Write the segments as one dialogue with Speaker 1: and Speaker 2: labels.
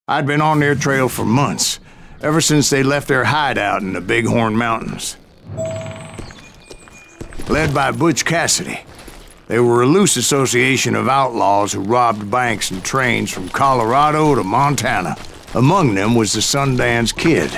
Speaker 1: I'd been on their trail for months, ever since they left their hideout in the Bighorn Mountains. Led by Butch Cassidy, they were a loose association of outlaws who robbed banks and trains from Colorado to Montana. Among them was the Sundance Kid,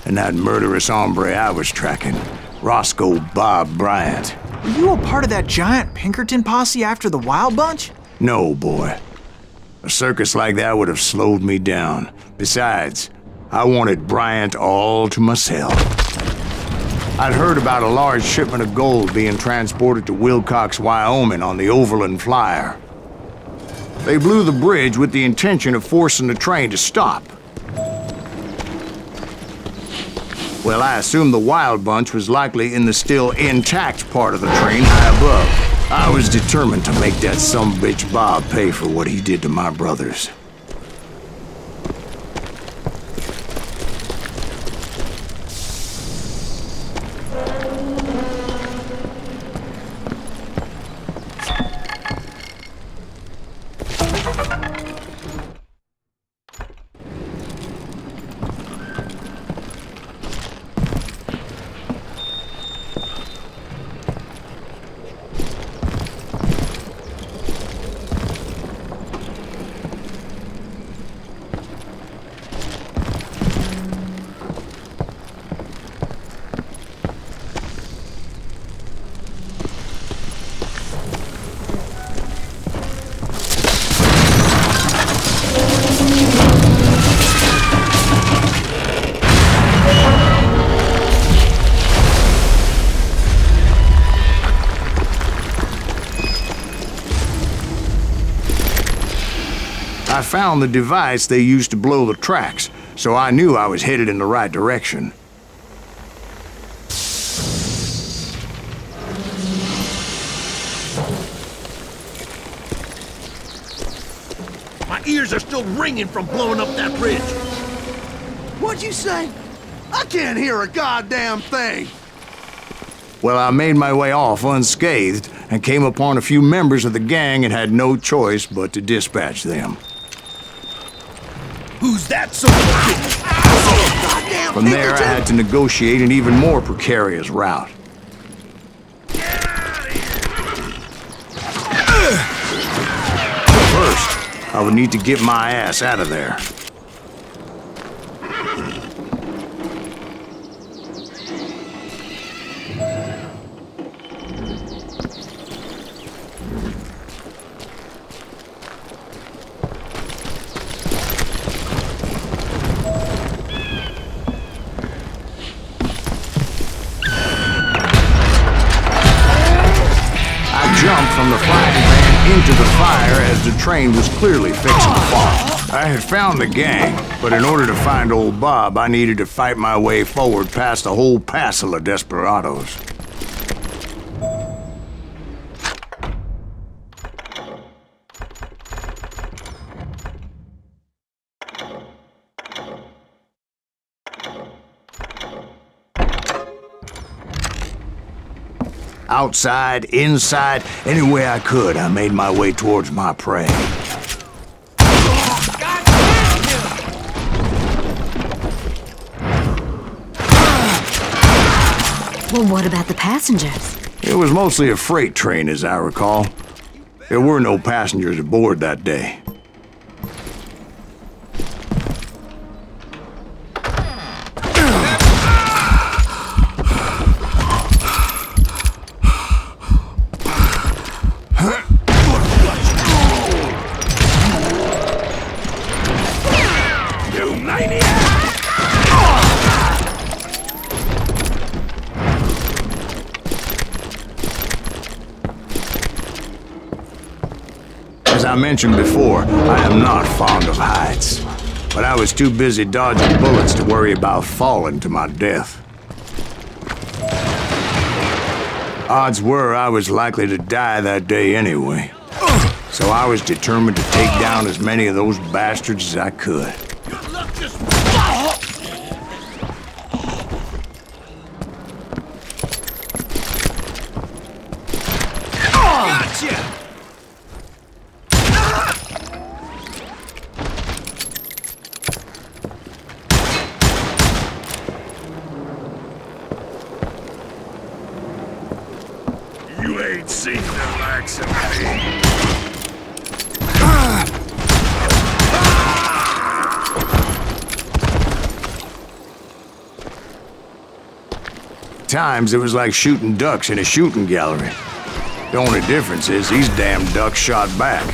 Speaker 1: and that murderous hombre I was tracking, Roscoe Bob Bryant.
Speaker 2: Were you a part of that giant Pinkerton posse after the Wild Bunch?
Speaker 1: No, boy. A circus like that would have slowed me down. Besides, I wanted Bryant all to myself. I'd heard about a large shipment of gold being transported to Wilcox, Wyoming on the Overland Flyer. They blew the bridge with the intention of forcing the train to stop. Well, I assumed the Wild Bunch was likely in the still intact part of the train high above. I was determined to make that sumbitch Bob pay for what he did to my brothers. I found the device they used to blow the tracks, so I knew I was headed in the right direction.
Speaker 3: My ears are still ringing from blowing up that bridge.
Speaker 4: What'd you say? I can't hear a goddamn thing.
Speaker 1: Well, I made my way off unscathed and came upon a few members of the gang and had no choice but to dispatch them.
Speaker 3: Who's that son of a bitch?
Speaker 1: From there, I had to negotiate an even more precarious route. First, I would need to get my ass out of there. Jumped from the frying pan into the fire as the train was clearly fixing to fall. I had found the gang, but in order to find old Bob, I needed to fight my way forward past a whole passel of desperados. Outside, inside, any way I could, I made my way towards my prey.
Speaker 5: Well, what about the passengers?
Speaker 1: It was mostly a freight train, as I recall. There were no passengers aboard that day. As I mentioned before, I am not fond of heights, but I was too busy dodging bullets to worry about falling to my death. Odds were I was likely to die that day anyway, so I was determined to take down as many of those bastards as I could.
Speaker 3: Good luck just... Gotcha! relax a bit.
Speaker 1: Times it was like shooting ducks in a shooting gallery. The only difference is these damn ducks shot back.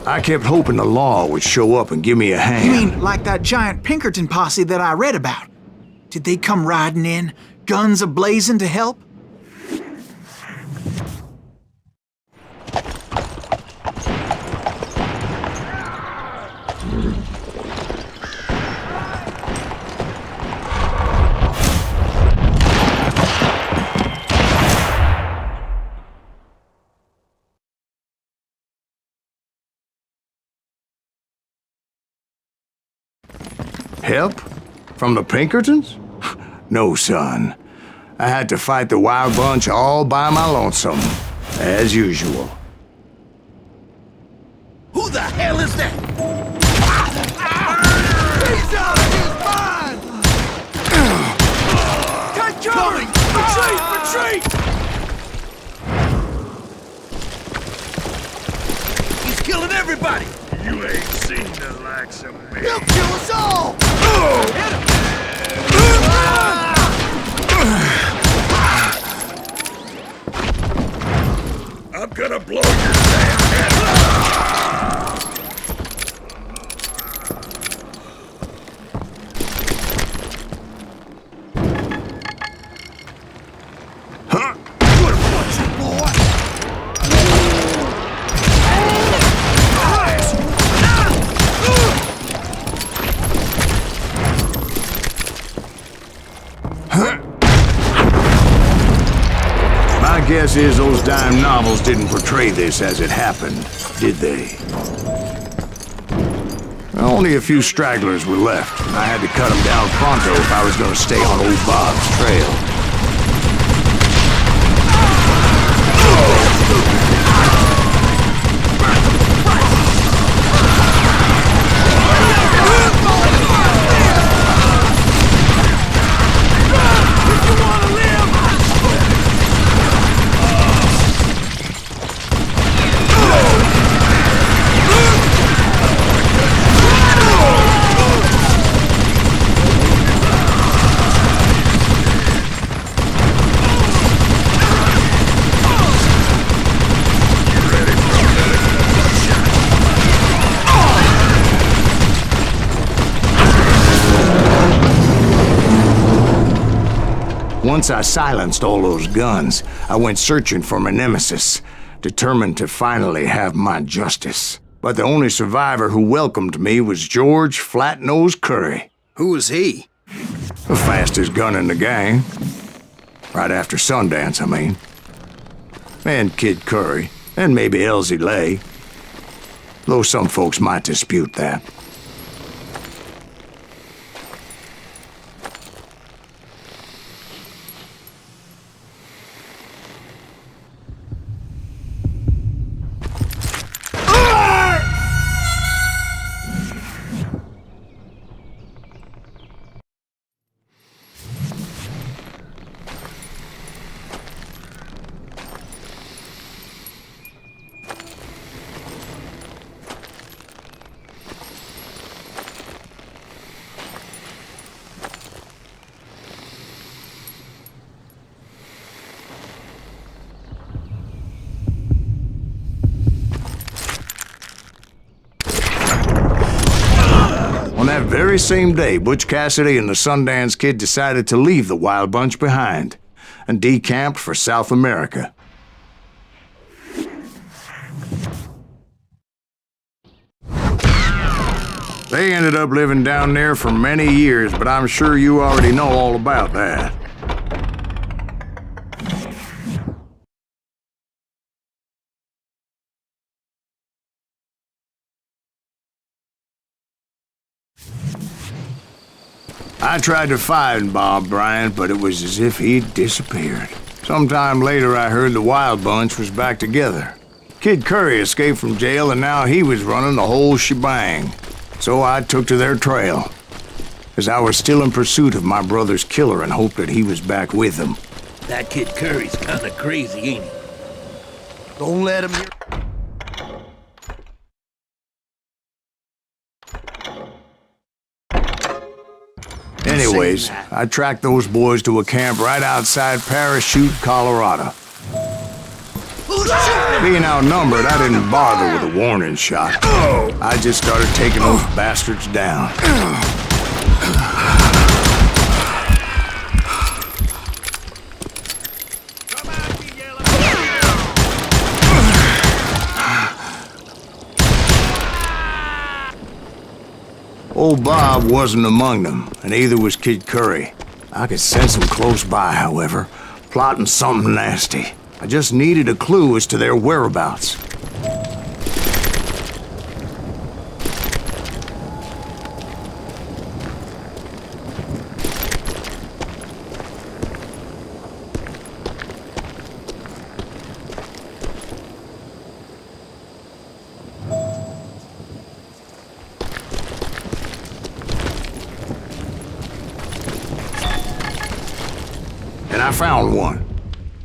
Speaker 1: I kept hoping the law would show up and give me a hand.
Speaker 2: You mean like that giant Pinkerton posse that I read about? Did they come riding in, guns a-blazing to help?
Speaker 1: Help? From the Pinkertons? No, son. I had to fight the wild bunch all by my lonesome, as usual.
Speaker 3: Who the hell is that?
Speaker 4: He's out of his mind! Take cover! Retreat!
Speaker 3: He's killing everybody!
Speaker 6: You ain't seen the likes of me.
Speaker 4: He'll kill us all! Hit him!
Speaker 6: I'm gonna blow your damn head off.
Speaker 4: Good punch, boy!
Speaker 1: My guess is those dime novels didn't portray this as it happened, did they? Only a few stragglers were left, and I had to cut them down pronto if I was going to stay on old Bob's trail. Once I silenced all those guns, I went searching for my nemesis, determined to finally have my justice. But the only survivor who welcomed me was George Flat-Nose Curry.
Speaker 7: Who was he?
Speaker 1: The fastest gun in the gang. Right after Sundance, I mean. And Kid Curry, and maybe Elsie Lay. Though some folks might dispute that. On that very same day, Butch Cassidy and the Sundance Kid decided to leave the Wild Bunch behind and decamped for South America. They ended up living down there for many years, but I'm sure you already know all about that. I tried to find Bob Bryant, but it was as if he'd disappeared. Sometime later, I heard the Wild Bunch was back together. Kid Curry escaped from jail, and now he was running the whole shebang. So I took to their trail, as I was still in pursuit of my brother's killer and hoped that he was back with him.
Speaker 3: That kid Curry's kind of crazy, ain't he?
Speaker 4: Don't let him hear.
Speaker 1: Anyways, I tracked those boys to a camp right outside Parachute, Colorado. Being outnumbered, I didn't bother with a warning shot. I just started taking those bastards down. Old Bob wasn't among them, and neither was Kid Curry. I could sense him close by, however, plotting something nasty. I just needed a clue as to their whereabouts. And I found one.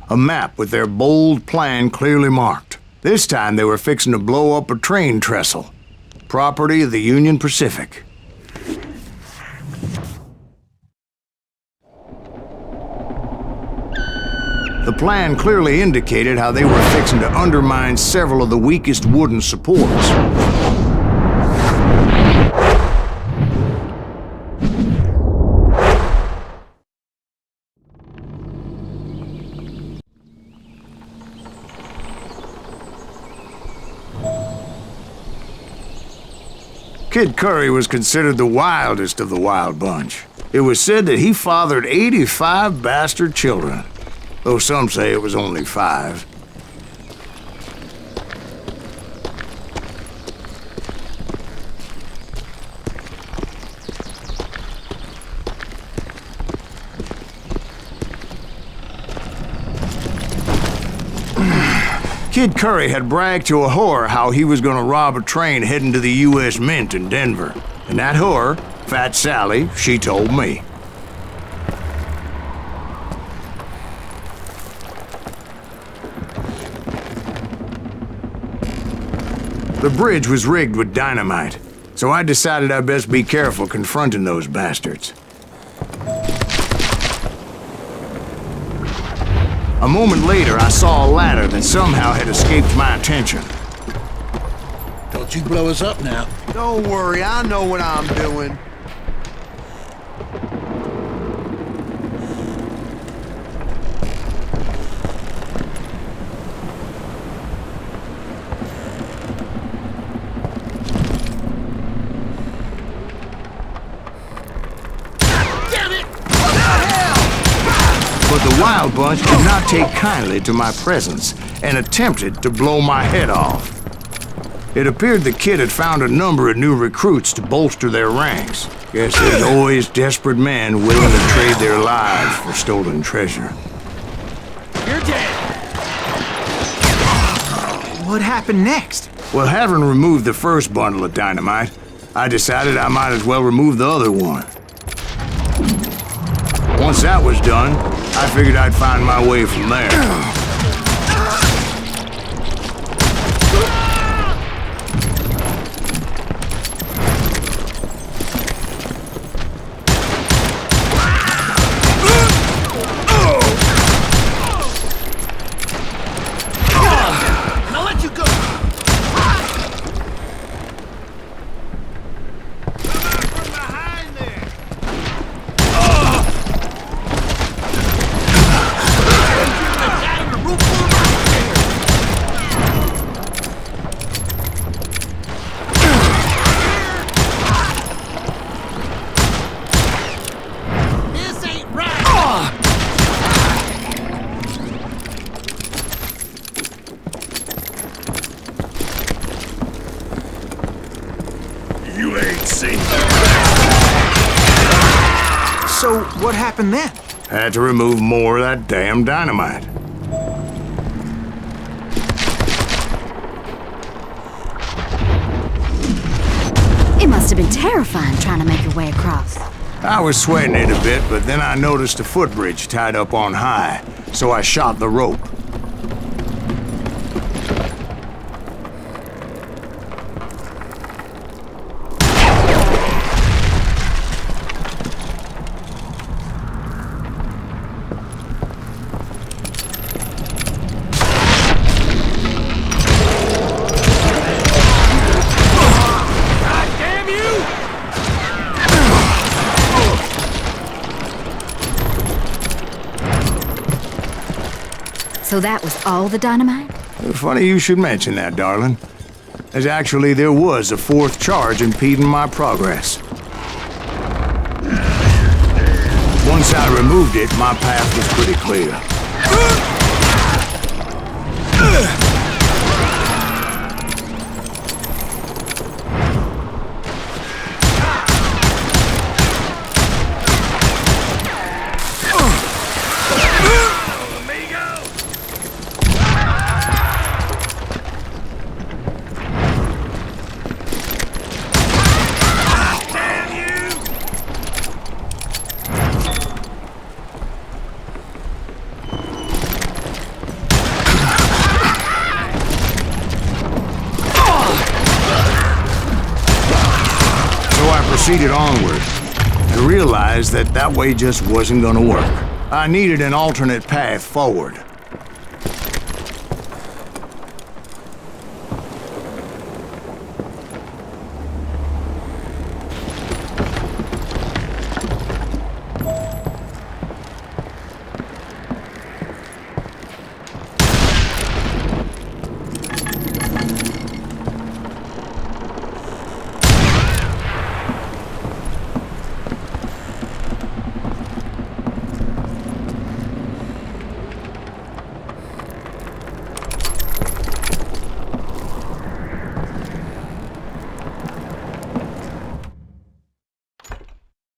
Speaker 1: A map with their bold plan clearly marked. This time they were fixing to blow up a train trestle. Property of the Union Pacific. The plan clearly indicated how they were fixing to undermine several of the weakest wooden supports. Kid Curry was considered the wildest of the Wild Bunch. It was said that he fathered 85 bastard children, though some say it was only 5. Kid Curry had bragged to a whore how he was gonna rob a train heading to the U.S. Mint in Denver. And that whore, Fat Sally, she told me. The bridge was rigged with dynamite, so I decided I'd best be careful confronting those bastards. A moment later, I saw a ladder that somehow had escaped my attention.
Speaker 3: Don't you blow us up now.
Speaker 4: Don't worry, I know what I'm doing.
Speaker 1: But the Wild Bunch did not take kindly to my presence and attempted to blow my head off. It appeared the kid had found a number of new recruits to bolster their ranks. Guess there's always desperate men willing to trade their lives for stolen treasure.
Speaker 3: You're dead.
Speaker 2: What happened next?
Speaker 1: Well, having removed the first bundle of dynamite, I decided I might as well remove the other one. Once that was done, I figured I'd find my way from there.
Speaker 3: I'll let you go.
Speaker 2: What happened then?
Speaker 1: Had to remove more of that damn dynamite.
Speaker 5: It must have been terrifying trying to make your way across.
Speaker 1: I was sweating it a bit, but then I noticed a footbridge tied up on high, so I shot the rope.
Speaker 5: So that was all the dynamite?
Speaker 1: Funny you should mention that, darling. As actually there was a fourth charge impeding my progress. Once I removed it, my path was pretty clear. Proceeded onward and realized that way just wasn't gonna work. I needed an alternate path forward.